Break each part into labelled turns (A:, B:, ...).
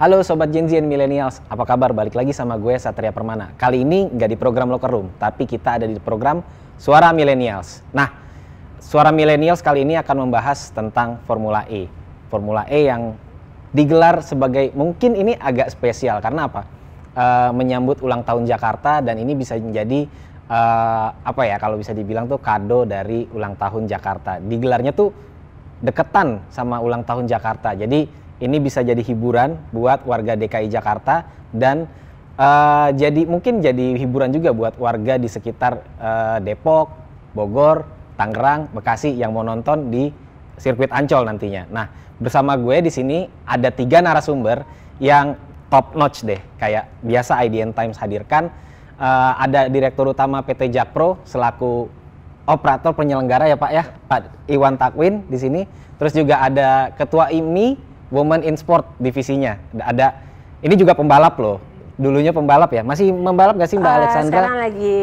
A: Halo Sobat Gen Z and Millennials, apa kabar? Balik lagi sama gue Satria Permana. Kali ini nggak di program Locker Room, tapi kita ada di program Suara Millennials. Nah, Suara Millennials kali ini akan membahas tentang Formula E. Formula E yang digelar sebagai, mungkin ini agak spesial, karena apa? Menyambut ulang tahun Jakarta, dan ini bisa menjadi, kalau bisa dibilang tuh kado dari ulang tahun Jakarta. Digelarnya tuh deketan sama ulang tahun Jakarta, jadi ini bisa jadi hiburan buat warga DKI Jakarta dan mungkin jadi hiburan juga buat warga di sekitar Depok, Bogor, Tangerang, Bekasi yang mau nonton di sirkuit Ancol nantinya. Nah, bersama gue di sini ada 3 narasumber yang top notch deh, kayak biasa IDN Times hadirkan. Ada Direktur Utama PT Jakpro selaku operator penyelenggara ya Pak ya, Pak Iwan Takwin di sini. Terus juga ada Ketua IMI Women in Sport divisinya. Ini juga pembalap loh. Dulunya pembalap ya. Masih membalap nggak sih Mbak Alexandra?
B: Sekarang lagi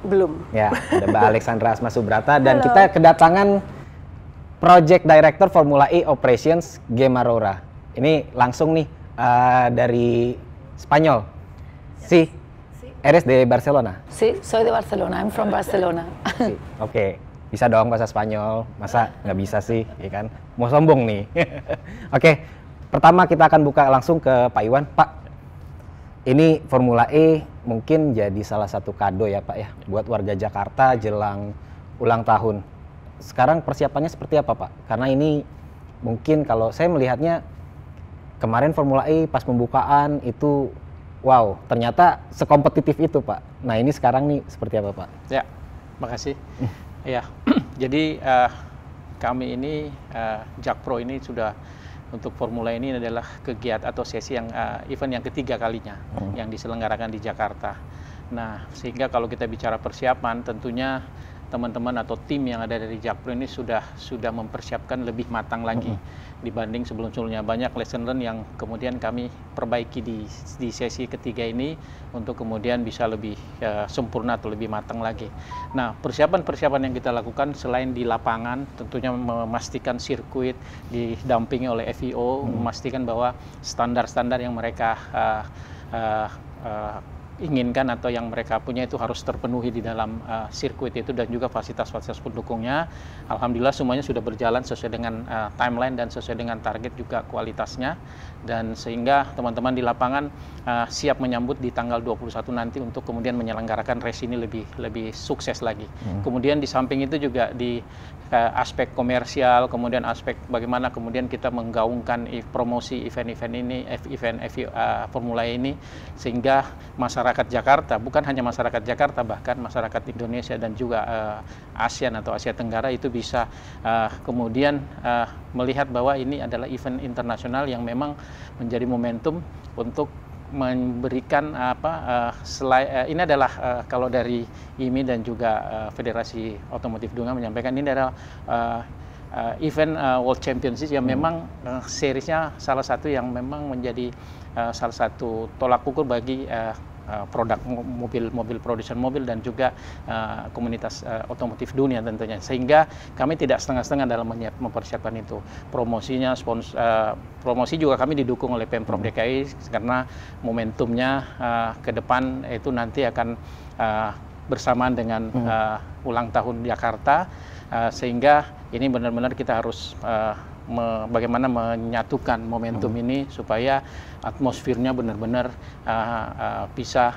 B: belum.
A: Ya, ada Mbak Alexandra Asma Subrata dan kita kedatangan Project Director Formula E Operations Gemma Roura. Ini langsung nih dari Spanyol. Sí. Eres de Barcelona?
C: Sí, soy de Barcelona. I'm from Barcelona.
A: Sí. Oke. Bisa dong bahasa Spanyol, masa nggak bisa sih, ya kan? Mau sombong nih. Oke, pertama kita akan buka langsung ke Pak Iwan. Pak, ini Formula E mungkin jadi salah satu kado ya Pak ya, buat warga Jakarta jelang ulang tahun. Sekarang persiapannya seperti apa Pak? Karena ini mungkin kalau saya melihatnya, kemarin Formula E pas pembukaan itu, wow, ternyata sekompetitif itu Pak. Nah ini sekarang nih seperti apa Pak?
D: Ya, makasih. Ya, jadi kami ini Jakpro ini sudah untuk Formula ini adalah kegiatan atau sesi yang event yang ketiga kalinya yang diselenggarakan di Jakarta. Nah, sehingga kalau kita bicara persiapan, tentunya teman-teman atau tim yang ada dari Jakpro ini sudah mempersiapkan lebih matang lagi dibanding sebelum-sebelumnya. Banyak lesson learn yang kemudian kami perbaiki di sesi ketiga ini untuk kemudian bisa lebih sempurna atau lebih matang lagi. Nah, persiapan-persiapan yang kita lakukan selain di lapangan, tentunya memastikan sirkuit didampingi oleh FIO, memastikan bahwa standar-standar yang mereka inginkan atau yang mereka punya itu harus terpenuhi di dalam sirkuit itu, dan juga fasilitas-fasilitas pendukungnya. Alhamdulillah semuanya sudah berjalan sesuai dengan timeline dan sesuai dengan target juga kualitasnya, dan sehingga teman-teman di lapangan siap menyambut di tanggal 21 nanti untuk kemudian menyelenggarakan race ini lebih sukses lagi. Kemudian di samping itu juga di aspek komersial, kemudian aspek bagaimana kemudian kita menggaungkan promosi event-event ini, event Formula E ini, sehingga masyarakat Jakarta, bukan hanya masyarakat Jakarta, bahkan masyarakat Indonesia dan juga ASEAN atau Asia Tenggara itu bisa kemudian melihat bahwa ini adalah event internasional yang memang menjadi momentum untuk memberikan ini adalah kalau dari IMI dan juga Federasi Otomotif Dunia menyampaikan ini adalah event World Championship yang memang seriesnya salah satu yang memang menjadi salah satu tolak ukur bagi produk mobil produsen mobil dan juga komunitas otomotif dunia tentunya, sehingga kami tidak setengah-setengah dalam mempersiapkan itu. Promosinya, promosi juga kami didukung oleh Pemprov DKI karena momentumnya ke depan itu nanti akan bersamaan dengan ulang tahun Jakarta, sehingga ini benar-benar kita harus bagaimana menyatukan momentum ini supaya atmosfernya benar-benar bisa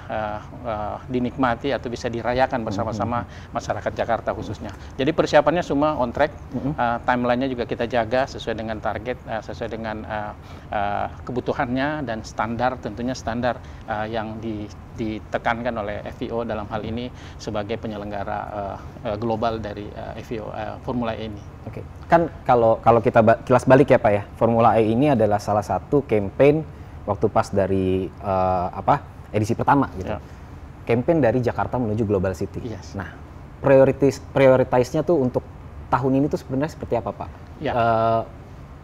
D: dinikmati atau bisa dirayakan bersama-sama masyarakat Jakarta khususnya. Jadi persiapannya semua on track, timelinenya juga kita jaga sesuai dengan target, sesuai dengan kebutuhannya dan standar, tentunya standar yang ditekankan oleh FIO dalam hal ini sebagai penyelenggara global dari FIO Formula E ini.
A: Oke, kan kalau kita kilas balik ya Pak ya, Formula E ini adalah salah satu campaign waktu pas dari edisi pertama gitu. Yeah. Campaign dari Jakarta menuju Global City. Yes. Nah, prioritasnya tuh untuk tahun ini tuh sebenarnya seperti apa Pak? Yeah.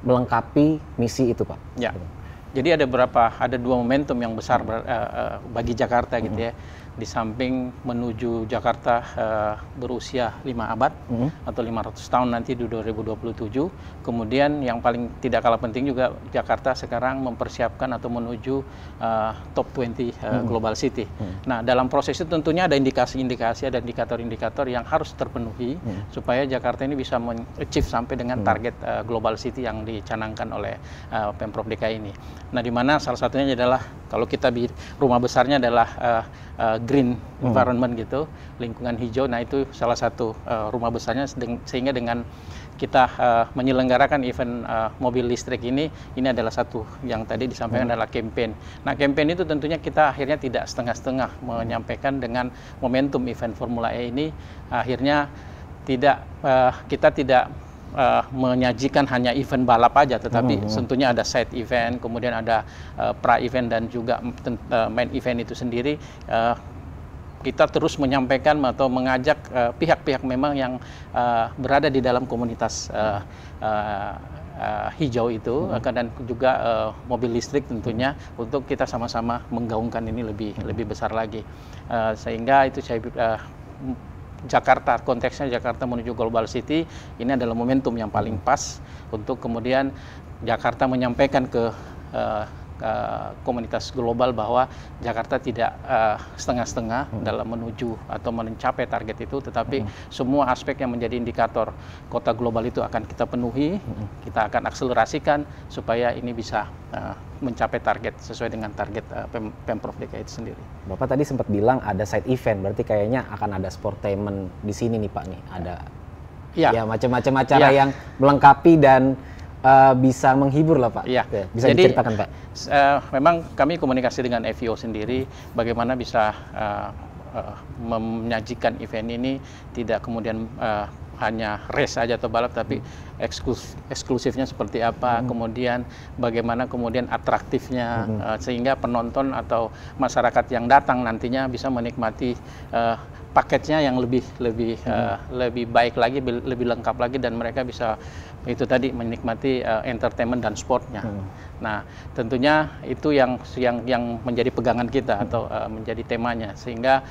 A: Melengkapi misi itu Pak.
D: Ya. Yeah. Jadi ada 2 momentum yang besar bagi Jakarta gitu ya. di samping menuju Jakarta berusia 5 abad atau 500 tahun nanti di 2027. Kemudian yang paling tidak kalah penting juga Jakarta sekarang mempersiapkan atau menuju top 20 global city. Nah, dalam proses itu tentunya ada indikasi-indikasi, ada indikator-indikator yang harus terpenuhi supaya Jakarta ini bisa achieve sampai dengan target global city yang dicanangkan oleh Pemprov DKI ini. Nah, di mana salah satunya adalah kalau kita rumah besarnya adalah green environment gitu, lingkungan hijau. Nah, itu salah satu rumah besarnya, sehingga dengan kita menyelenggarakan event mobil listrik ini adalah satu yang tadi disampaikan adalah campaign. Nah, campaign itu tentunya kita akhirnya tidak setengah-setengah menyampaikan dengan momentum event Formula E ini. Akhirnya kita tidak menyajikan hanya event balap aja, tetapi tentunya ada side event, kemudian ada pra event dan juga main event itu sendiri. Kita terus menyampaikan atau mengajak pihak-pihak memang yang berada di dalam komunitas hijau itu dan juga mobil listrik tentunya, untuk kita sama-sama menggaungkan ini lebih besar lagi, sehingga itu saya Jakarta, konteksnya Jakarta menuju Global City, ini adalah momentum yang paling pas untuk kemudian Jakarta menyampaikan ke komunitas global bahwa Jakarta tidak setengah-setengah dalam menuju atau mencapai target itu, tetapi semua aspek yang menjadi indikator kota global itu akan kita penuhi, kita akan akselerasikan supaya ini bisa mencapai target sesuai dengan target Pemprov DKI itu sendiri.
A: Bapak tadi sempat bilang ada side event, berarti kayaknya akan ada sportainment di sini nih Pak nih, ada ya macam-macam acara yang melengkapi dan bisa menghibur lah Pak.
D: Ya.
A: Bisa jadi, diceritakan Pak.
D: Memang kami komunikasi dengan FIO sendiri bagaimana bisa menyajikan event ini tidak kemudian hanya race saja atau balap, tapi eksklusifnya seperti apa, kemudian bagaimana kemudian atraktifnya, sehingga penonton atau masyarakat yang datang nantinya bisa menikmati paketnya yang lebih baik lagi, lebih lengkap lagi, dan mereka bisa itu tadi menikmati entertainment dan sportnya. Nah, tentunya itu yang menjadi pegangan kita atau menjadi temanya, sehingga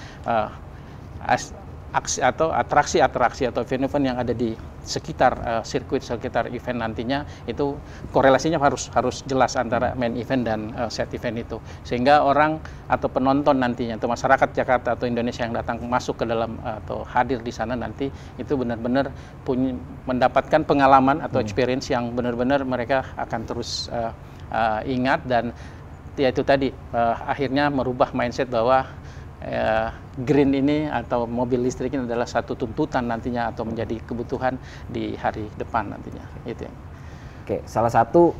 D: atraksi-atraksi atau event-event yang ada di sekitar sirkuit, sekitar event nantinya itu korelasinya harus jelas antara main event dan set event itu, sehingga orang atau penonton nantinya atau masyarakat Jakarta atau Indonesia yang datang masuk ke dalam atau hadir di sana nanti itu benar-benar mendapatkan pengalaman atau experience yang benar-benar mereka akan terus ingat, dan ya itu tadi akhirnya merubah mindset bahwa green ini atau mobil listrik ini adalah satu tuntutan nantinya atau menjadi kebutuhan di hari depan nantinya. Itu yang.
A: Oke, salah satu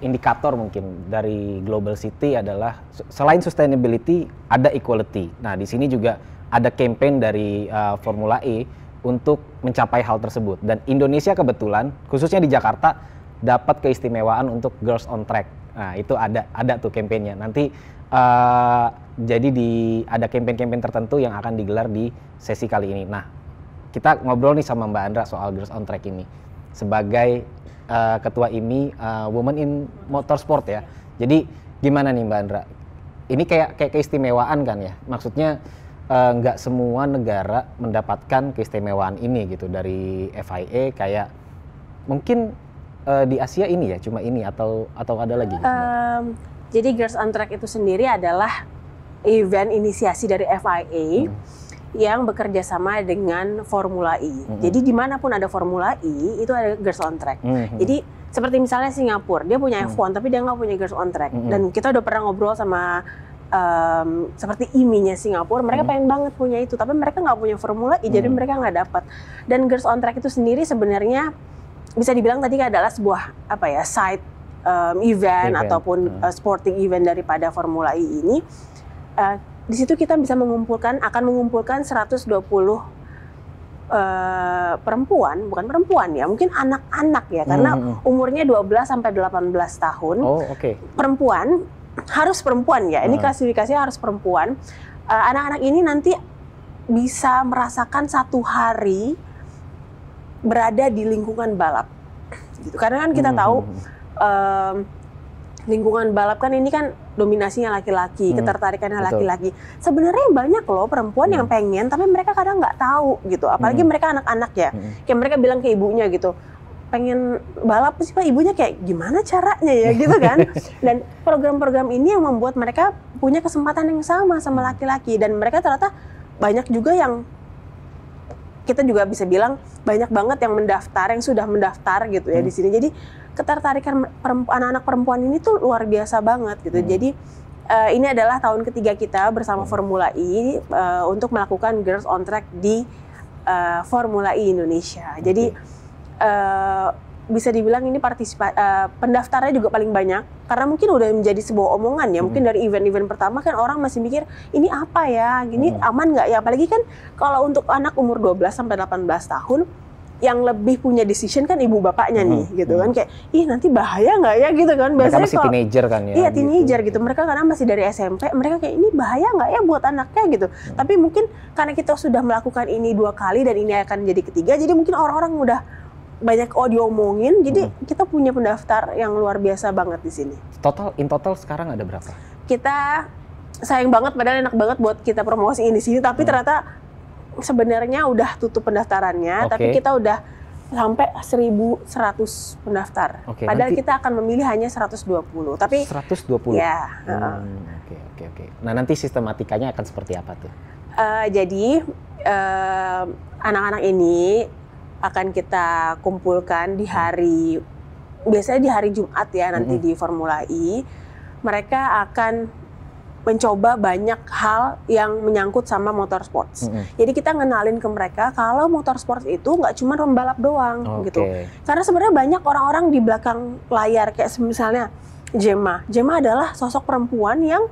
A: indikator mungkin dari Global City adalah selain sustainability ada equality. Nah, di sini juga ada campaign dari Formula E untuk mencapai hal tersebut, dan Indonesia kebetulan khususnya di Jakarta dapat keistimewaan untuk Girls on Track. Nah, itu ada tuh campaignnya. Nanti jadi ada campaign-campaign tertentu yang akan digelar di sesi kali ini. Nah, kita ngobrol nih sama Mbak Andra soal Girls on Track ini. Sebagai ketua IMI Women in Motorsport ya. Jadi gimana nih Mbak Andra? Ini kayak keistimewaan kan ya? Maksudnya nggak semua negara mendapatkan keistimewaan ini gitu dari FIA, kayak mungkin di Asia ini ya, cuma ini atau ada lagi?
B: Jadi Girls on Track itu sendiri adalah event inisiasi dari FIA yang bekerja sama dengan Formula E. Jadi dimanapun ada Formula E, itu ada Girls on Track. Jadi seperti misalnya Singapura, dia punya F1 tapi dia nggak punya Girls on Track. Dan kita udah pernah ngobrol sama seperti IMI-nya Singapura, mereka pengen banget punya itu, tapi mereka nggak punya Formula E, jadi mereka nggak dapat. Dan Girls on Track itu sendiri sebenarnya bisa dibilang tadi adalah sebuah side event ataupun sporting event daripada Formula E ini. Di situ kita bisa akan mengumpulkan 120 perempuan, bukan perempuan ya, mungkin anak-anak ya, karena umurnya 12 sampai 18 tahun. Perempuan, harus perempuan ya, ini klasifikasinya harus perempuan. Anak-anak ini nanti bisa merasakan satu hari berada di lingkungan balap gitu. Karena kan kita tahu lingkungan balap kan ini kan dominasinya laki-laki, ketertarikannya
A: betul.
B: laki-laki. Sebenarnya banyak loh perempuan yang pengen, tapi mereka kadang nggak tahu gitu. Apalagi mereka anak-anak ya, kayak mereka bilang ke ibunya gitu, pengen balap sih Pak, ibunya kayak gimana caranya ya gitu kan. Dan program-program ini yang membuat mereka punya kesempatan yang sama laki-laki, dan mereka ternyata banyak juga yang kita juga bisa bilang banyak banget yang mendaftar, yang sudah mendaftar gitu ya di sini. Jadi ketertarikan anak-anak perempuan ini tuh luar biasa banget gitu. Jadi ini adalah tahun ketiga kita bersama Formula E untuk melakukan Girls on Track di Formula E Indonesia. Jadi bisa dibilang ini pendaftarnya juga paling banyak, karena mungkin udah menjadi sebuah omongan ya. Mungkin dari event-event pertama kan orang masih mikir ini apa ya, gini aman nggak ya, apalagi kan kalau untuk anak umur 12 sampai 18 tahun yang lebih punya decision kan ibu bapaknya nih gitu kan, kayak ih nanti bahaya nggak ya gitu kan.
A: Mereka masih teenager kan ya.
B: Iya teenager gitu. Mereka karena masih dari SMP, mereka kayak ini bahaya nggak ya buat anaknya gitu. Tapi mungkin karena kita sudah melakukan ini 2 kali dan ini akan jadi ketiga, jadi mungkin orang-orang udah banyak diomongin, jadi kita punya pendaftar yang luar biasa banget di sini.
A: In total sekarang ada berapa?
B: Kita sayang banget, padahal enak banget buat kita promosiin di sini, tapi ternyata sebenarnya udah tutup pendaftarannya, tapi kita udah sampai 1.100 pendaftar. Padahal kita akan memilih hanya 120. Tapi
A: 120.
B: Ya.
A: Oke. Nah, nanti sistematikanya akan seperti apa tuh?
B: Jadi anak-anak ini akan kita kumpulkan di biasanya di hari Jumat ya, nanti di Formula E. Mereka akan mencoba banyak hal yang menyangkut sama motorsports. Jadi kita ngenalin ke mereka kalau motorsports itu nggak cuma pembalap doang gitu. Karena sebenarnya banyak orang-orang di belakang layar, kayak misalnya Gemma. Gemma adalah sosok perempuan yang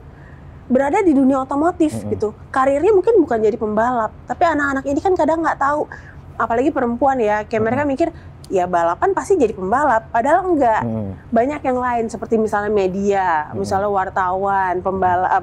B: berada di dunia otomotif gitu. Karirnya mungkin bukan jadi pembalap, tapi anak-anak ini kan kadang nggak tahu. Apalagi perempuan ya, kayak mereka mikir ya balapan pasti jadi pembalap, padahal enggak. Banyak yang lain seperti misalnya media, misalnya wartawan,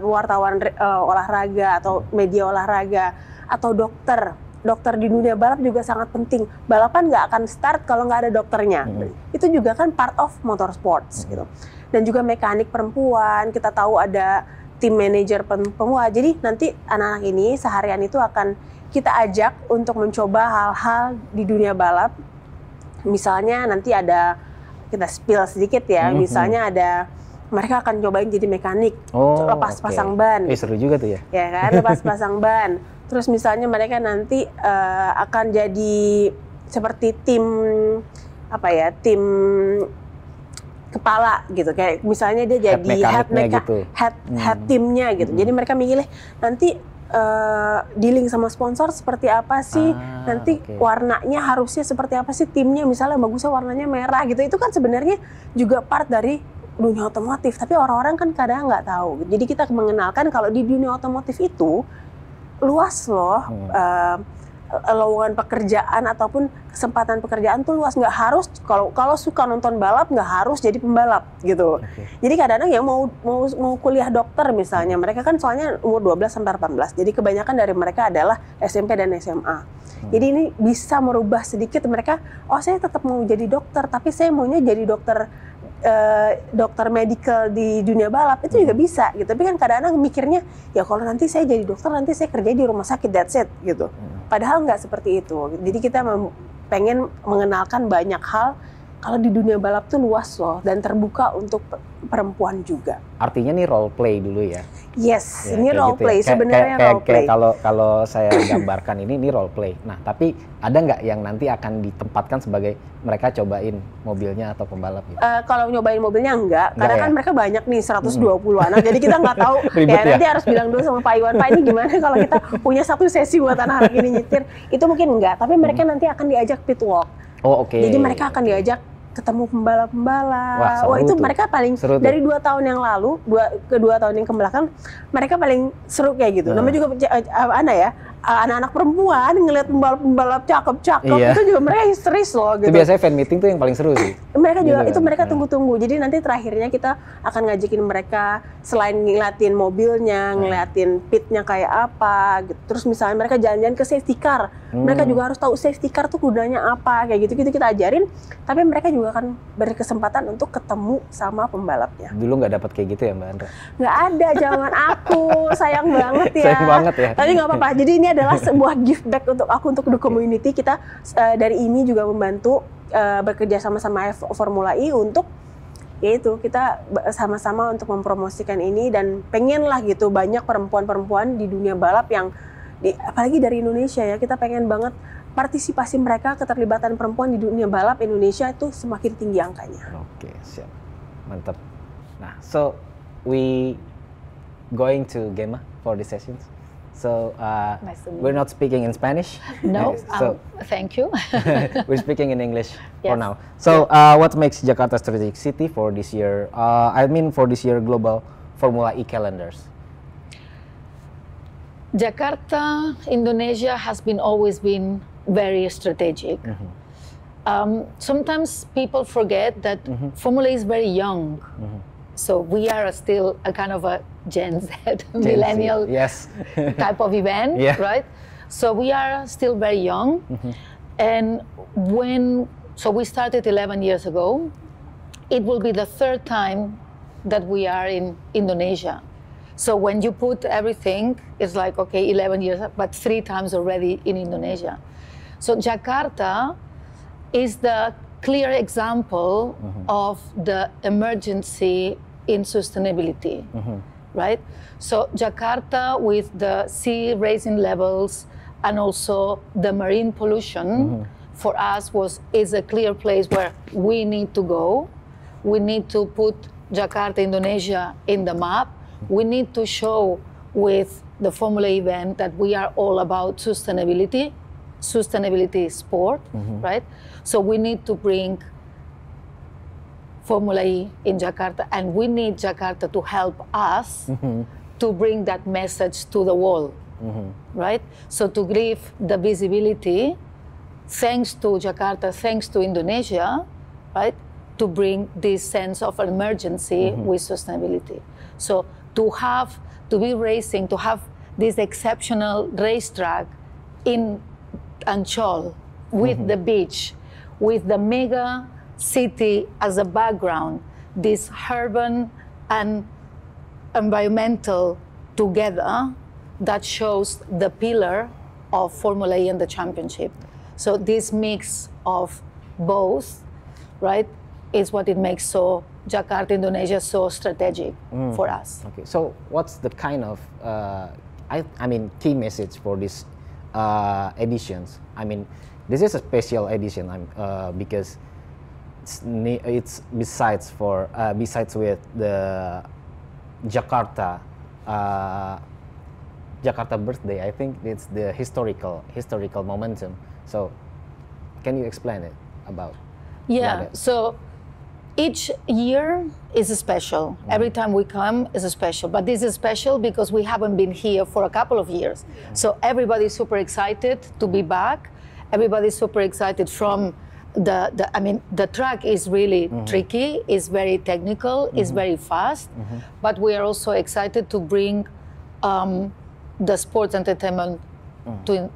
B: wartawan olahraga atau media olahraga, atau dokter. Dokter di dunia balap juga sangat penting. Balapan nggak akan start kalau nggak ada dokternya. Itu juga kan part of motorsports gitu. Dan juga mekanik perempuan, kita tahu ada tim manajer perempuan. Jadi nanti anak-anak ini seharian itu akan kita ajak untuk mencoba hal-hal di dunia balap. Misalnya nanti ada, kita spill sedikit ya, misalnya ada mereka akan cobain jadi mekanik, lepas pasang ban.
A: Seru juga tuh ya.
B: Ya kan, lepas pasang ban. Terus misalnya mereka nanti akan jadi seperti tim tim kepala gitu, kayak misalnya dia jadi head timnya gitu. Jadi mereka milih nanti dealing sama sponsor seperti apa sih, nanti warnanya harusnya seperti apa sih timnya, misalnya bagusnya warnanya merah gitu. Itu kan sebenarnya juga part dari dunia otomotif, tapi orang-orang kan kadang nggak tahu. Jadi kita mengenalkan kalau di dunia otomotif itu luas loh, lowongan pekerjaan ataupun kesempatan pekerjaan tuh luas. Nggak harus kalau suka nonton balap nggak harus jadi pembalap gitu. Jadi kadang-kadang yang mau kuliah dokter misalnya, mereka kan soalnya umur 12 sampai 18. Jadi kebanyakan dari mereka adalah SMP dan SMA. Jadi ini bisa merubah sedikit mereka, saya tetap mau jadi dokter, tapi saya maunya jadi dokter medical di dunia balap, itu juga bisa gitu. Tapi kan kadang-kadang mikirnya ya kalau nanti saya jadi dokter, nanti saya kerja di rumah sakit, that's it gitu. Padahal nggak seperti itu. Jadi kita pengen mengenalkan banyak hal kalau di dunia balap tuh luas loh, dan terbuka untuk perempuan juga.
A: Artinya nih role play dulu ya?
B: Yes, ya, ini role play, sebenarnya role play.
A: Kalau saya gambarkan ini role play. Nah, tapi ada nggak yang nanti akan ditempatkan sebagai mereka cobain mobilnya atau pembalap gitu?
B: Kalau nyobain mobilnya enggak, karena kan mereka banyak nih 120 anak, jadi kita nggak tahu. Nanti harus bilang dulu sama Pak Iwan, Pak ini gimana kalau kita punya satu sesi buat anak-anak ini nyetir? Itu mungkin enggak, tapi mereka nanti akan diajak pit walk. Jadi mereka akan diajak ketemu pembalap-pembalap. Wah itu tuh. Mereka paling seru dari 2 tahun yang lalu, 2 tahun yang kebelakang, mereka paling seru kayak gitu. Namanya juga anak-anak perempuan ngelihat pembalap-pembalap cakep-cakep
A: Iya.
B: itu juga mereka histeris loh
A: Itu
B: gitu.
A: biasanya fan meeting tuh yang paling seru sih.
B: Mereka juga
A: Gitu
B: itu
A: kan?
B: mereka
A: Nah.
B: tunggu-tunggu. Jadi nanti terakhirnya kita akan ngajakin mereka selain ngeliatin mobilnya, ngeliatin pitnya kayak apa gitu. Terus misalnya mereka jalan-jalan ke safety car. Mereka juga harus tahu safety car tuh gunanya apa kayak gitu-gitu kita ajarin. Tapi mereka juga akan berkesempatan untuk ketemu sama pembalapnya.
A: Dulu nggak dapat kayak gitu ya Mbak Andra?
B: Nggak ada zaman aku, sayang banget ya.
A: Sayang banget ya.
B: Tapi nggak apa-apa. Jadi ini adalah sebuah gift back untuk aku, untuk the community. Kita dari IMI juga membantu bekerja sama-sama Formula E untuk yaitu kita sama-sama untuk mempromosikan ini, dan pengen lah gitu banyak perempuan-perempuan di dunia balap yang apalagi dari Indonesia ya, kita pengen banget partisipasi mereka, keterlibatan perempuan di dunia balap Indonesia itu semakin tinggi angkanya.
A: Oke, siap. Mantap. Nah, so we going to Gemma for the sessions. So
C: Nice to meet
A: we're not speaking in Spanish.
C: No,
A: So
C: thank you.
A: we're speaking in English for
C: Yes.
A: now. So what makes Jakarta a strategic city for this year? For this year global Formula E calendars.
C: Jakarta, Indonesia has always been very strategic. Sometimes people forget that Formula E is very young. So we are still a kind of a Gen Z, millennial
A: Yes.
C: type of event,
A: Yeah.
C: right? So we are still very young. And so we started 11 years ago. It will be the third time that we are in Indonesia. So when you put everything, it's like, okay, 11 years, but 3 times already in Indonesia. So Jakarta is the clear example of the emergency in sustainability, right? So Jakarta, with the sea rising levels and also the marine pollution, for us is a clear place where we need to go. We need to put Jakarta, Indonesia in the map. We need to show with the Formula event that we are all about sustainability. Sustainability is sport, right? So we need to bring Formula E in Jakarta, and we need Jakarta to help us to bring that message to the world, right? So to give the visibility, thanks to Jakarta, thanks to Indonesia, right? To bring this sense of emergency with sustainability. So to be racing, to have this exceptional racetrack in Ancol with the beach, with the mega city as a background, this urban and environmental together, that shows the pillar of Formula E and the championship. So this mix of both, right, is what it makes Jakarta, Indonesia so strategic for us.
A: Okay, so what's the kind of key message for these editions? I mean, this is a special edition because it's besides with the Jakarta birthday. I think it's the historical momentum. So, can you explain it about?
C: Yeah.
A: it?
C: So each year is special. Every time we come is special. But this is special because we haven't been here for a couple of years. So everybody's super excited to be back. Everybody's super excited from the track is really tricky, it's very technical, it's very fast. But we are also excited to bring the sports entertainment to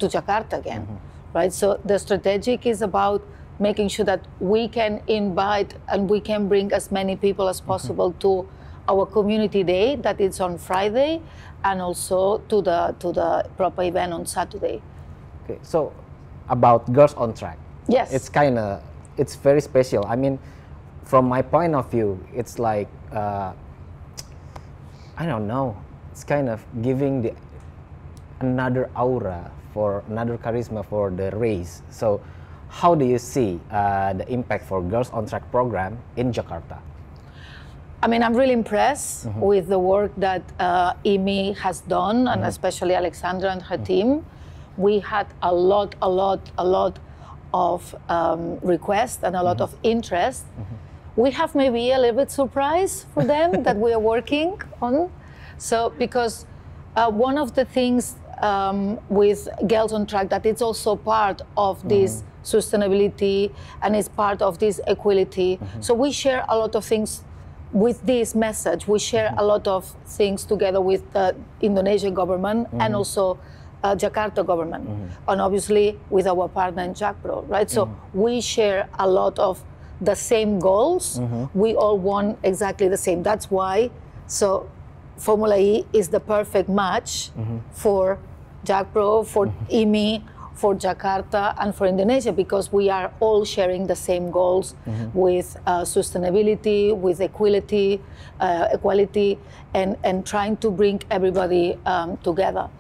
C: Jakarta again, right? So the strategic is about making sure that we can invite and we can bring as many people as possible to our community day that is on Friday, and also to the proper event on Saturday.
A: Okay, so about Girls on Track.
C: Yes.
A: It's very special. I mean, from my point of view, it's like, I don't know, it's kind of giving another aura, another charisma for the race. So how do you see the impact for Girls on Track program in Jakarta?
C: I mean, I'm really impressed with the work that IMI has done, and especially Alexandra and her team. We had a lot of requests and a lot of interest. We have maybe a little bit surprise for them that we are working on. So because one of the things with Girls on Track that it's also part of this sustainability and it's part of this equality. So we share a lot of things with this message. We share a lot of things together with the Indonesian government and also Jakarta government, and obviously with our partner in Jakpro, right? So we share a lot of the same goals. We all want exactly the same. That's why, so Formula E is the perfect match for Jakpro, for IMI, for Jakarta, and for Indonesia, because we are all sharing the same goals with sustainability, with equality, and trying to bring everybody together.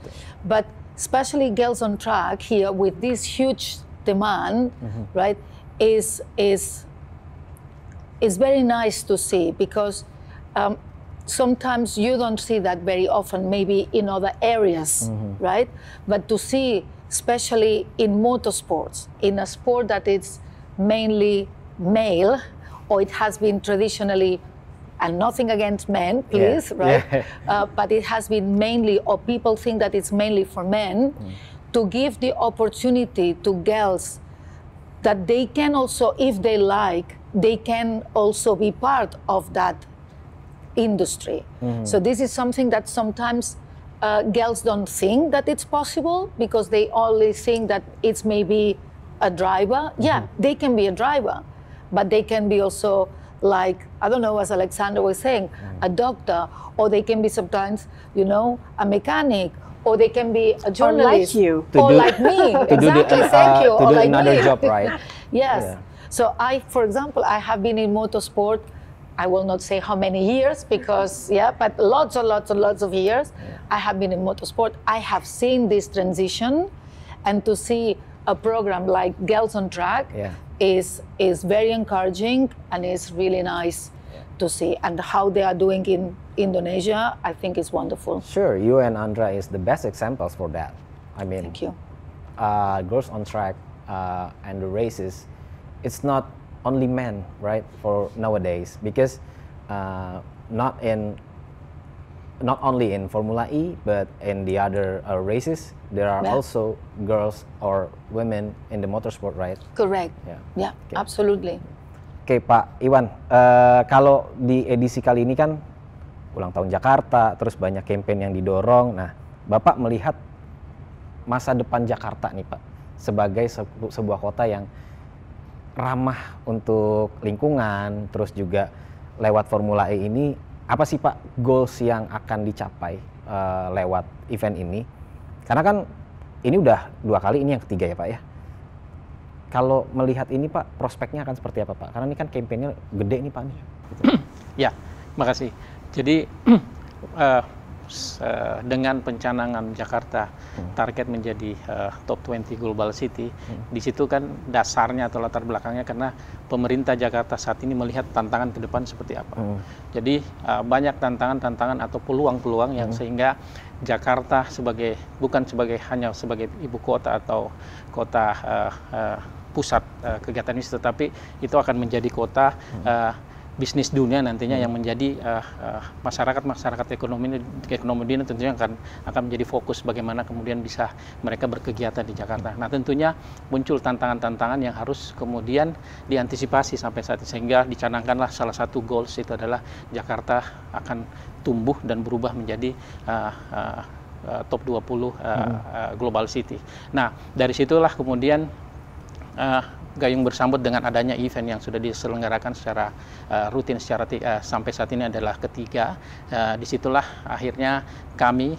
C: But especially Girls on Track here with this huge demand, right, is very nice to see, because sometimes you don't see that very often, maybe in other areas, right? But to see, especially in motorsports, in a sport that is mainly male, or it has been traditionally, and nothing against men, please, right? But it has been mainly, or people think that it's mainly for men, to give the opportunity to girls that they can also, if they like, they can also be part of that industry. So this is something that sometimes girls don't think that it's possible, because they only think that it's maybe a driver. Yeah, they can be a driver, but they can be also, like, I don't know, as Alexander was saying, a doctor, or they can be sometimes, you know, a mechanic, or they can be a journalist.
B: Or like you.
C: Or like me. Exactly, thank you.
A: To
C: Or
A: do
C: like
A: another
C: me.
A: job, right?
C: Yes.
A: Yeah.
C: So for example, I have been in motorsport, I will not say how many years, because, but lots and lots and lots of years. I have been in motorsport. I have seen this transition, and to see a program like Girls on Track is very encouraging, and is really nice to see. And how they are doing in Indonesia, I think is wonderful.
A: Sure, you and Andra is the best examples for that. I mean,
C: Thank you.
A: Girls on Track and the races, it's not only men, right, for nowadays, because not only in Formula E, but in the other races, there are also girls or women in the motorsport, right?
C: Correct. Yeah,
A: Okay.
C: absolutely.
A: Oke, Pak Iwan, kalau di edisi kali ini kan ulang tahun Jakarta, terus banyak campaign yang didorong. Nah, Bapak melihat masa depan Jakarta nih, Pak, sebagai sebuah kota yang ramah untuk lingkungan, terus juga lewat Formula E ini, apa sih Pak goals yang akan dicapai lewat event ini? Karena kan ini udah 2 kali, ini yang ketiga ya Pak ya. Kalau melihat ini Pak, prospeknya akan seperti apa Pak? Karena ini kan kampanyenya gede nih Pak. Gitu.
D: Ya, makasih. Jadi dengan pencanangan Jakarta target menjadi top 20 global city, di situ kan dasarnya atau latar belakangnya karena pemerintah Jakarta saat ini melihat tantangan ke depan seperti apa. Jadi banyak tantangan-tantangan atau peluang-peluang yang sehingga Jakarta bukan hanya sebagai ibu kota atau kota pusat kegiatan bisnis, tetapi itu akan menjadi kota bisnis dunia nantinya yang menjadi masyarakat ekonomi dunia tentunya akan menjadi fokus bagaimana kemudian bisa mereka berkegiatan di Jakarta. Nah tentunya muncul tantangan-tantangan yang harus kemudian diantisipasi sampai saat ini, sehingga dicanangkanlah salah satu goals itu adalah Jakarta akan tumbuh dan berubah menjadi top 20 global city. Nah dari situlah kemudian gayung bersambut dengan adanya event yang sudah diselenggarakan secara rutin sampai saat ini adalah ketiga. Disitulah akhirnya kami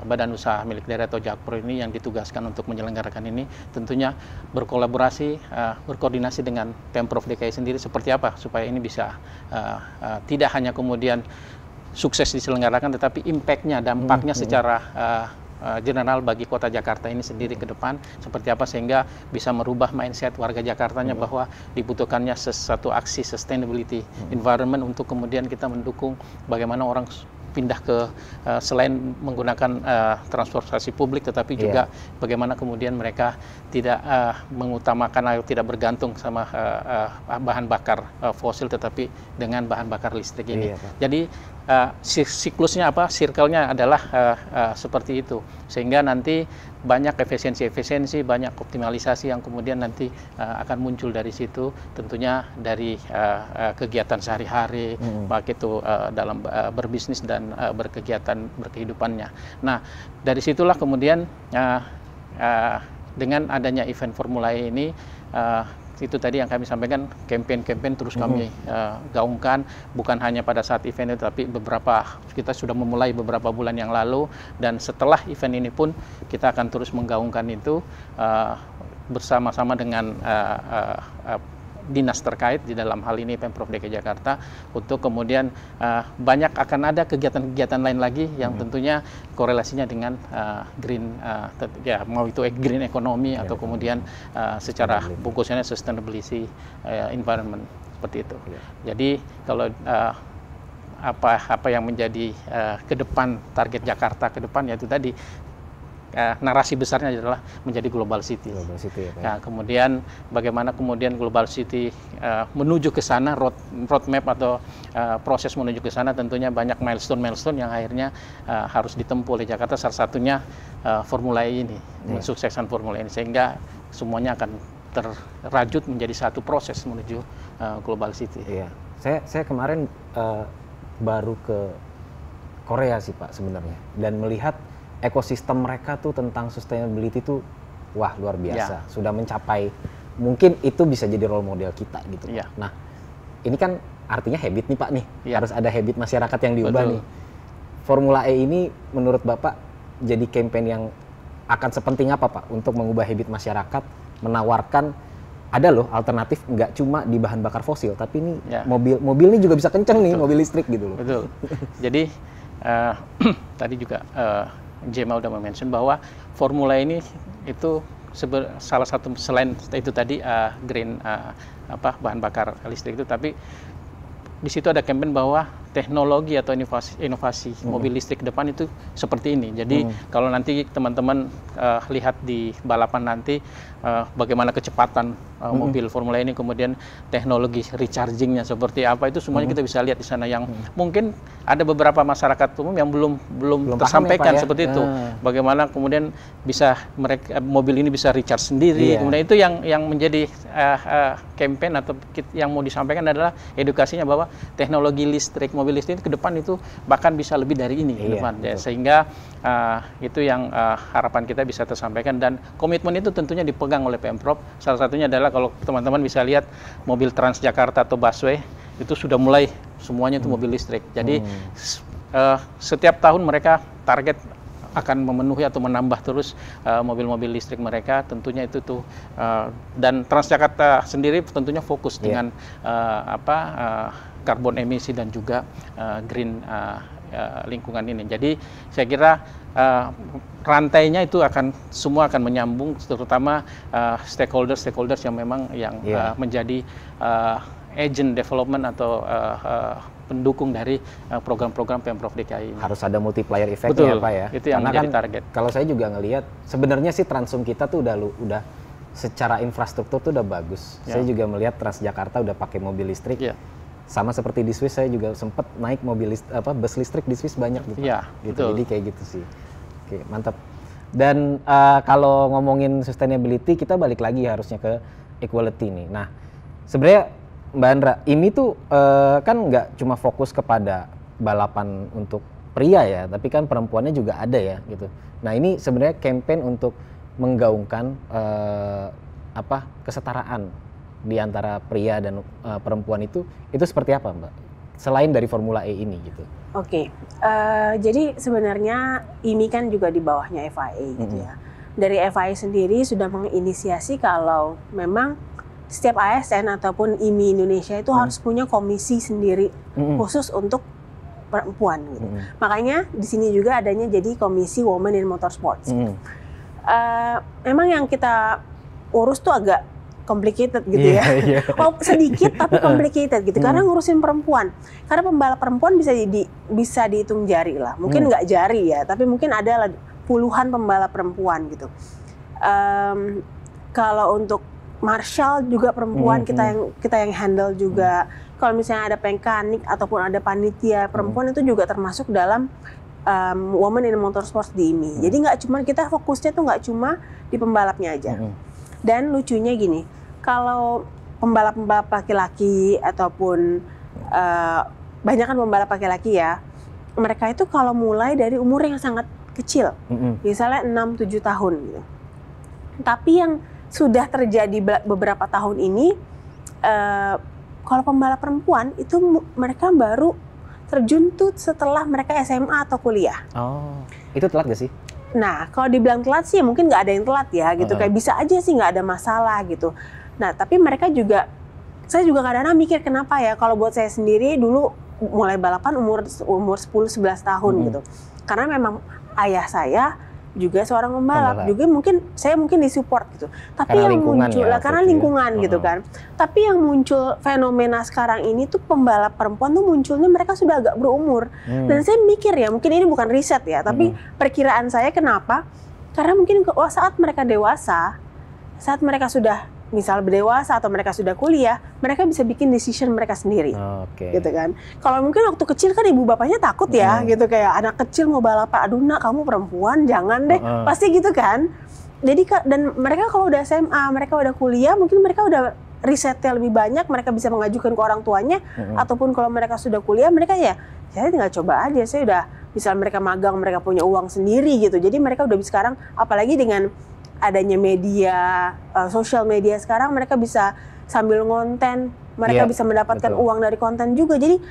D: Badan Usaha Milik Daerah atau Jakpro ini yang ditugaskan untuk menyelenggarakan ini tentunya berkoordinasi dengan Pemprov DKI sendiri seperti apa supaya ini bisa tidak hanya kemudian sukses diselenggarakan, tetapi impact-nya, dampaknya secara general bagi kota Jakarta ini sendiri ke depan seperti apa, sehingga bisa merubah mindset warga Jakartanya bahwa dibutuhkannya sesuatu aksi sustainability environment untuk kemudian kita mendukung bagaimana orang pindah ke selain menggunakan transportasi publik, tetapi juga bagaimana kemudian mereka tidak mengutamakan atau tidak bergantung sama bahan bakar fosil, tetapi dengan bahan bakar listrik ini. Jadi siklusnya apa, circle-nya adalah seperti itu, sehingga nanti banyak efisiensi, banyak optimalisasi yang kemudian nanti akan muncul dari situ, tentunya dari kegiatan sehari-hari, baik itu dalam berbisnis dan berkehidupannya. Nah, dari situlah kemudian dengan adanya event Formula E ini, itu tadi yang kami sampaikan, campaign terus kami gaungkan, bukan hanya pada saat event itu, tapi kita sudah memulai beberapa bulan yang lalu, dan setelah event ini pun kita akan terus menggaungkan itu bersama-sama dengan dinas terkait, di dalam hal ini Pemprov DKI Jakarta, untuk kemudian banyak akan ada kegiatan-kegiatan lain lagi yang tentunya korelasinya dengan green, ya mau itu green economy atau kemudian secara bungkusannya sustainability environment, seperti itu. Jadi kalau apa yang menjadi ke depan, target Jakarta ke depan, yaitu tadi narasi besarnya adalah menjadi global city.
A: Global city ya, Pak.
D: Nah, kemudian bagaimana kemudian global city menuju ke sana, roadmap atau proses menuju ke sana, tentunya banyak milestone yang akhirnya harus ditempuh oleh Jakarta. Salah satunya Formula E ini, mensukseskan Formula E ini, sehingga semuanya akan terrajut menjadi satu proses menuju global city.
A: Iya, saya kemarin baru ke Korea sih Pak sebenarnya, dan melihat ekosistem mereka tuh tentang sustainability tuh wah luar biasa, sudah mencapai, mungkin itu bisa jadi role model kita gitu. Nah, ini kan artinya habit nih Pak nih, harus ada habit masyarakat yang diubah. Betul. Nih. Formula E ini menurut Bapak jadi campaign yang akan sepenting apa Pak untuk mengubah habit masyarakat, menawarkan ada loh alternatif, nggak cuma di bahan bakar fosil, tapi ini mobil ini juga bisa kenceng nih, mobil listrik gitu loh. Betul.
D: Jadi tadi juga Gemma udah mention bahwa Formula ini itu salah satu, selain itu tadi green bahan bakar listrik itu, tapi di situ ada campaign bahwa teknologi atau inovasi mobil listrik ke depan itu seperti ini. Jadi kalau nanti teman-teman lihat di balapan nanti bagaimana kecepatan mobil Formula ini, kemudian teknologi rechargingnya seperti apa, itu semuanya kita bisa lihat di sana, yang mungkin ada beberapa masyarakat umum yang belum tersampaikan ya, seperti itu. Bagaimana kemudian bisa mobil ini bisa recharge sendiri. Kemudian itu yang menjadi campaign atau yang mau disampaikan adalah edukasinya bahwa teknologi listrik, mobil listrik ke depan itu bahkan bisa lebih dari ini ke depan, ya. Sehingga itu yang harapan kita bisa tersampaikan, dan komitmen itu tentunya dipegang oleh Pemprov. Salah satunya adalah kalau teman-teman bisa lihat mobil Transjakarta atau busway itu sudah mulai semuanya itu mobil listrik. Jadi setiap tahun mereka target akan memenuhi atau menambah terus mobil-mobil listrik mereka, tentunya itu tuh dan Transjakarta sendiri tentunya fokus dengan karbon emisi dan juga green lingkungan ini. Jadi saya kira rantainya itu semua akan menyambung, terutama stakeholders yang memang menjadi agent development atau pendukung dari program-program Pemprov DKI ini. Harus ada multiplier effect-nya Pak ya. Itu yang menjadi target. Kalau saya juga ngelihat sebenarnya sih Transum kita tuh udah secara infrastruktur tuh udah bagus. Saya juga melihat Transjakarta udah pakai mobil listrik. Sama seperti di Swiss, saya juga sempat naik bus listrik di Swiss banyak gitu. Gitu. Jadi kayak gitu sih. Oke, mantap. Dan kalau ngomongin sustainability, kita balik lagi harusnya ke equality nih. Nah, sebenarnya Mbak Andra, ini tuh kan nggak cuma fokus kepada balapan untuk pria ya, tapi kan perempuannya juga ada ya gitu. Nah, ini sebenarnya campaign untuk menggaungkan kesetaraan di antara pria dan perempuan itu seperti apa Mbak? Selain dari Formula E ini gitu. Oke,
B: jadi sebenarnya IMI kan juga di bawahnya FIA gitu ya. Dari FIA sendiri sudah menginisiasi kalau memang setiap ASN ataupun IMI Indonesia itu harus punya komisi sendiri khusus untuk perempuan gitu. Makanya di sini juga adanya jadi komisi Women in Motorsports. Memang yang kita urus tuh agak complicated gitu ya. Oh, sedikit tapi complicated gitu. Karena ngurusin perempuan. Karena pembalap perempuan bisa dihitung jari lah. Mungkin nggak jari ya, tapi mungkin ada puluhan pembalap perempuan gitu. Kalau untuk marshal juga perempuan kita yang handle juga. kalau misalnya ada mekanik ataupun ada panitia perempuan itu juga termasuk dalam Women in Motorsport di IMI. Jadi nggak cuma kita fokusnya tuh nggak cuma di pembalapnya aja. Dan lucunya gini, kalau pembalap-pembalap laki-laki ataupun banyak kan pembalap laki-laki ya, mereka itu kalau mulai dari umur yang sangat kecil, misalnya 6-7 tahun gitu. Tapi yang sudah terjadi beberapa tahun ini, kalau pembalap perempuan itu mereka baru terjun tuh setelah mereka SMA atau kuliah.
A: Oh, itu telat gak sih?
B: Nah, kalau dibilang telat sih mungkin nggak ada yang telat ya gitu, kayak bisa aja sih nggak ada masalah gitu. Nah, tapi mereka juga, saya juga kadang-kadang mikir kenapa ya, kalau buat saya sendiri dulu mulai balapan umur 10-11 tahun gitu. Karena memang ayah saya juga seorang pembalap, juga saya mungkin disupport gitu. Tapi
A: karena
B: yang muncul
A: ya,
B: karena lingkungan gitu kan. Tapi yang muncul fenomena sekarang ini tuh pembalap perempuan tuh munculnya mereka sudah agak berumur. Dan saya mikir ya, mungkin ini bukan riset ya, tapi perkiraan saya kenapa? Karena mungkin saat mereka dewasa, saat mereka sudah misal berdewasa atau mereka sudah kuliah, mereka bisa bikin decision mereka sendiri, gitu kan. Kalau mungkin waktu kecil kan ibu bapaknya takut ya, gitu kayak anak kecil mau balapan, aduh nak kamu perempuan jangan deh, pasti gitu kan. Jadi dan mereka kalau udah SMA, mereka udah kuliah, mungkin mereka udah risetnya lebih banyak, mereka bisa mengajukan ke orang tuanya, ataupun kalau mereka sudah kuliah, mereka ya saya tinggal coba aja, saya udah misal mereka magang, mereka punya uang sendiri gitu. Jadi mereka udah sekarang, apalagi dengan adanya media, sosial media sekarang, mereka bisa sambil ngonten, mereka bisa mendapatkan uang dari konten juga. Jadi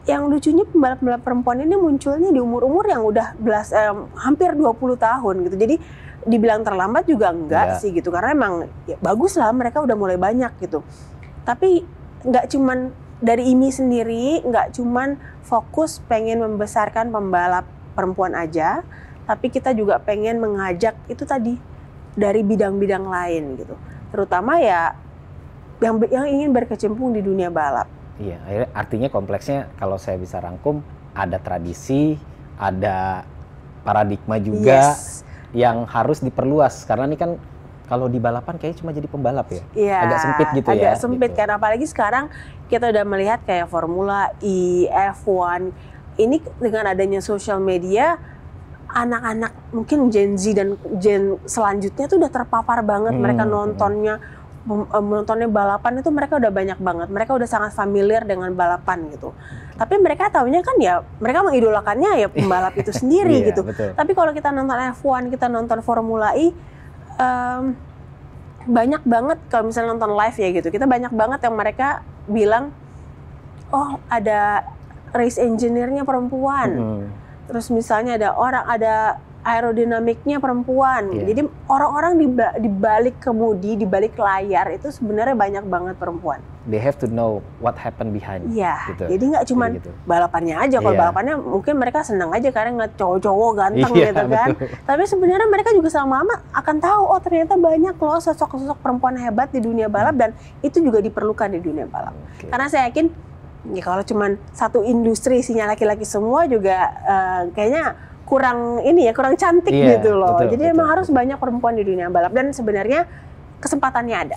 B: yang lucunya pembalap-pembalap perempuan ini munculnya di umur-umur yang udah hampir 20 tahun gitu. Jadi dibilang terlambat juga enggak sih gitu, karena emang ya, bagus lah mereka udah mulai banyak gitu. Tapi nggak cuman dari IMI sendiri, nggak cuman fokus pengen membesarkan pembalap perempuan aja, tapi kita juga pengen mengajak itu tadi dari bidang-bidang lain gitu, terutama ya yang ingin berkecimpung di dunia balap.
A: Iya, artinya kompleksnya kalau saya bisa rangkum, ada tradisi, ada paradigma juga yang harus diperluas, karena ini kan kalau di balapan kayaknya cuma jadi pembalap ya, agak sempit gitu ya.
B: Agak sempit gitu. Karena apalagi sekarang kita udah melihat kayak Formula E, F1, ini dengan adanya sosial media, anak-anak mungkin Gen Z dan Gen selanjutnya tuh udah terpapar banget, mereka nontonnya balapan itu mereka udah banyak banget, mereka udah sangat familiar dengan balapan gitu. Tapi mereka taunya kan ya, mereka mengidolakannya ya pembalap itu sendiri gitu. Betul. Tapi kalau kita nonton F1, kita nonton Formula E, banyak banget kalau misalnya nonton live ya gitu, kita banyak banget yang mereka bilang, oh ada race engineer-nya perempuan. Terus misalnya ada aerodinamiknya perempuan. Jadi orang-orang di balik kemudi, di balik layar itu sebenarnya banyak banget perempuan.
A: They have to know what happened behind.
B: Gitu. Jadi nggak cuma balapannya aja. Kalau balapannya mungkin mereka senang aja karena ngeliat cowok-cowok ganteng gitu kan. Betul. Tapi sebenarnya mereka juga lama-lama akan tahu, oh ternyata banyak loh sosok-sosok perempuan hebat di dunia balap, dan itu juga diperlukan di dunia balap. Karena saya yakin ya kalau cuma satu industri isinya laki-laki semua juga kayaknya kurang cantik gitu loh. Jadi emang harus banyak perempuan di dunia balap, dan sebenarnya kesempatannya ada.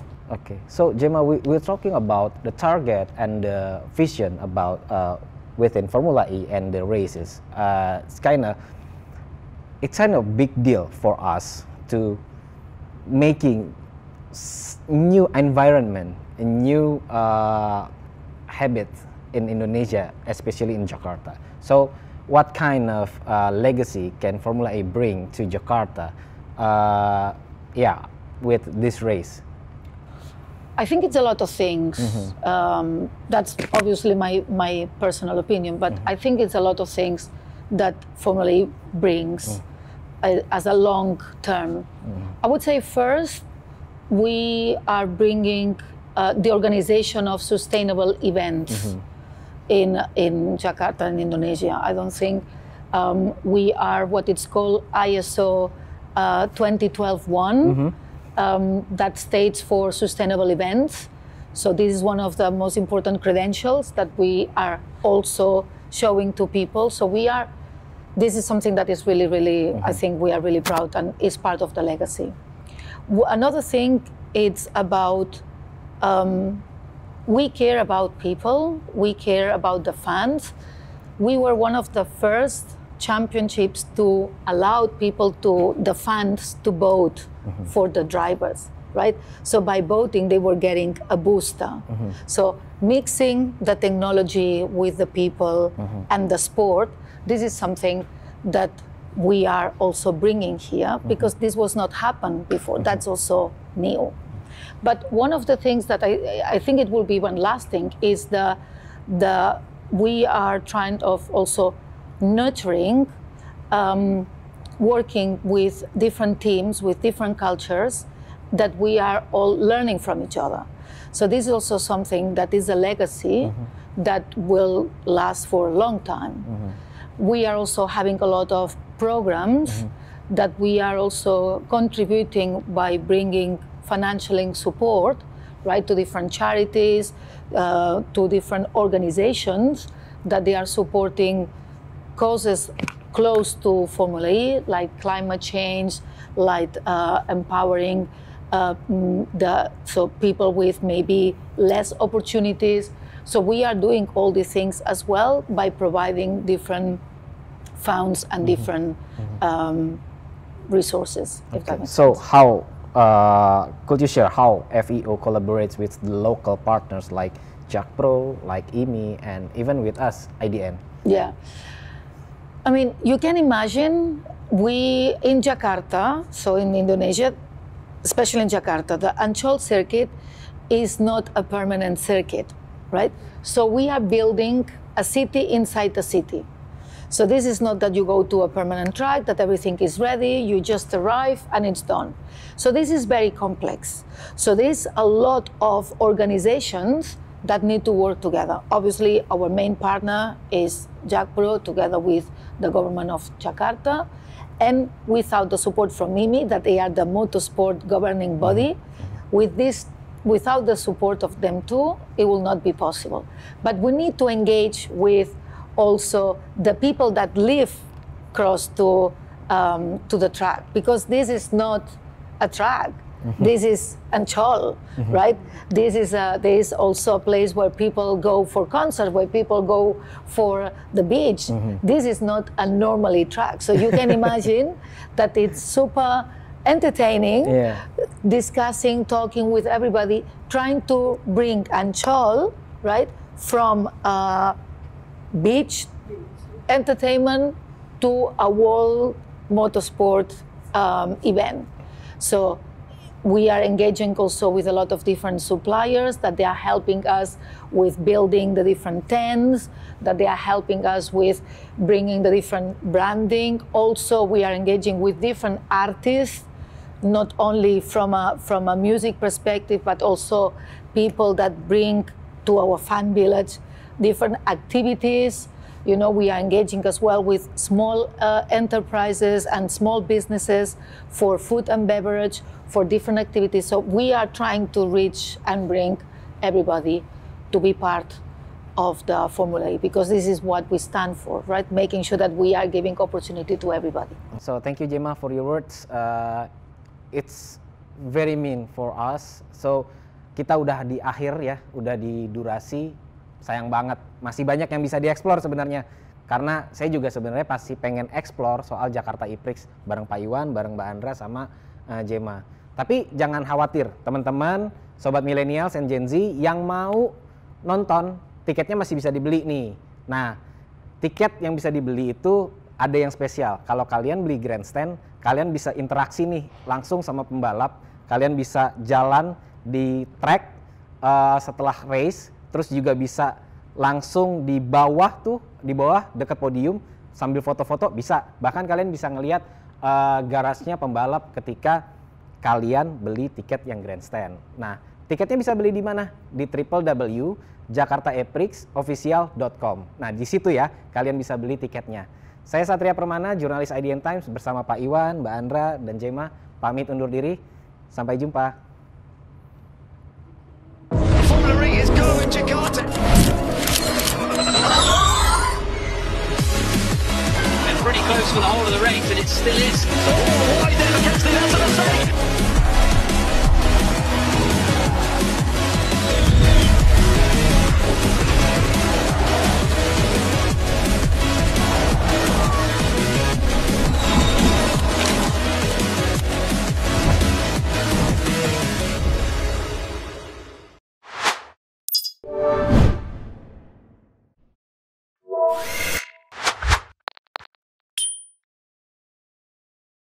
A: So Gemma, we're talking about the target and the vision about within Formula E and the races. It's kind of big deal for us to making new environment, a new habit in Indonesia, especially in Jakarta. So, what kind of legacy can Formula E bring to Jakarta, with this race?
C: I think it's a lot of things. That's obviously my personal opinion, but I think it's a lot of things that Formula E brings as a long term. I would say first, we are bringing the organization of sustainable events in Jakarta and Indonesia. I don't think we are what it's called ISO 2012-1 that states for sustainable events. So this is one of the most important credentials that we are also showing to people. So this is something that is really, really, I think we are really proud and is part of the legacy. Another thing, it's about we care about people, we care about the fans. We were one of the first championships to allow people the fans to vote for the drivers, right? So by voting, they were getting a booster. So mixing the technology with the people and the sport, this is something that we are also bringing here because this was not happened before. That's also new. But one of the things that I think it will be one lasting is we are trying of also nurturing, working with different teams, with different cultures, that we are all learning from each other. So this is also something that is a legacy that will last for a long time. We are also having a lot of programs that we are also contributing by bringing financial support, right, to different charities, to different organizations that they are supporting causes close to Formula E, like climate change, like empowering so people with maybe less opportunities. So we are doing all these things as well by providing different funds and different resources. If that makes
A: So
C: sense.
A: how could you share how FEO collaborates with the local partners like JAC Pro, like IMI, and even with us, IDN?
C: Yeah. I mean, you can imagine we in Jakarta, so in Indonesia, especially in Jakarta, the Ancol circuit is not a permanent circuit, right? So we are building a city inside the city. So this is not that you go to a permanent track, that everything is ready, you just arrive and it's done. So this is very complex. So there's a lot of organizations that need to work together. Obviously, our main partner is JAC Pro together with the government of Jakarta, and without the support from IMI, that they are the motorsport governing body, without the support of them too, it will not be possible. But we need to engage with also the people that live close to the track, because this is not a track. This is Ancol, right? There is also a place where people go for concerts, where people go for the beach. This is not a normally track. So you can imagine that it's super entertaining, discussing, talking with everybody, trying to bring Ancol, right, from beach entertainment to a world motorsport event. So we are engaging also with a lot of different suppliers that they are helping us with building the different tents, that they are helping us with bringing the different branding. Also, we are engaging with different artists, not only from a music perspective, but also people that bring to our fan village different activities. You know, we are engaging as well with small enterprises and small businesses for food and beverage, for different activities. So we are trying to reach and bring everybody to be part of the Formula E, because this is what we stand for, right? Making sure that we are giving opportunity to everybody.
A: So thank you, Gemma, for your words. It's very mean for us. So kita udah di akhir ya, udah di durasi. Sayang banget, masih banyak yang bisa dieksplor sebenarnya. Karena saya juga sebenarnya pasti pengen eksplor soal Jakarta E-Prix bareng Pak Iwan, bareng Mbak Andra, sama Gemma. Tapi jangan khawatir, teman-teman, sobat millennials and Gen Z yang mau nonton, tiketnya masih bisa dibeli nih. Nah, tiket yang bisa dibeli itu ada yang spesial. Kalau kalian beli grandstand, kalian bisa interaksi nih langsung sama pembalap. Kalian bisa jalan di track setelah race, terus juga bisa langsung di bawah tuh, di bawah dekat podium sambil foto-foto bisa. Bahkan kalian bisa ngelihat garasnya pembalap ketika kalian beli tiket yang grandstand. Nah, tiketnya bisa beli di mana? Di www.jakartaeprixofficial.com. Nah, di situ ya kalian bisa beli tiketnya. Saya Satria Permana, jurnalis IDN Times, bersama Pak Iwan, Mbak Andra, dan Gemma pamit undur diri. Sampai jumpa.
E: Formula E is going Jakarta. They're pretty close for the whole of the race, and it still is. Oh, right there against the outside.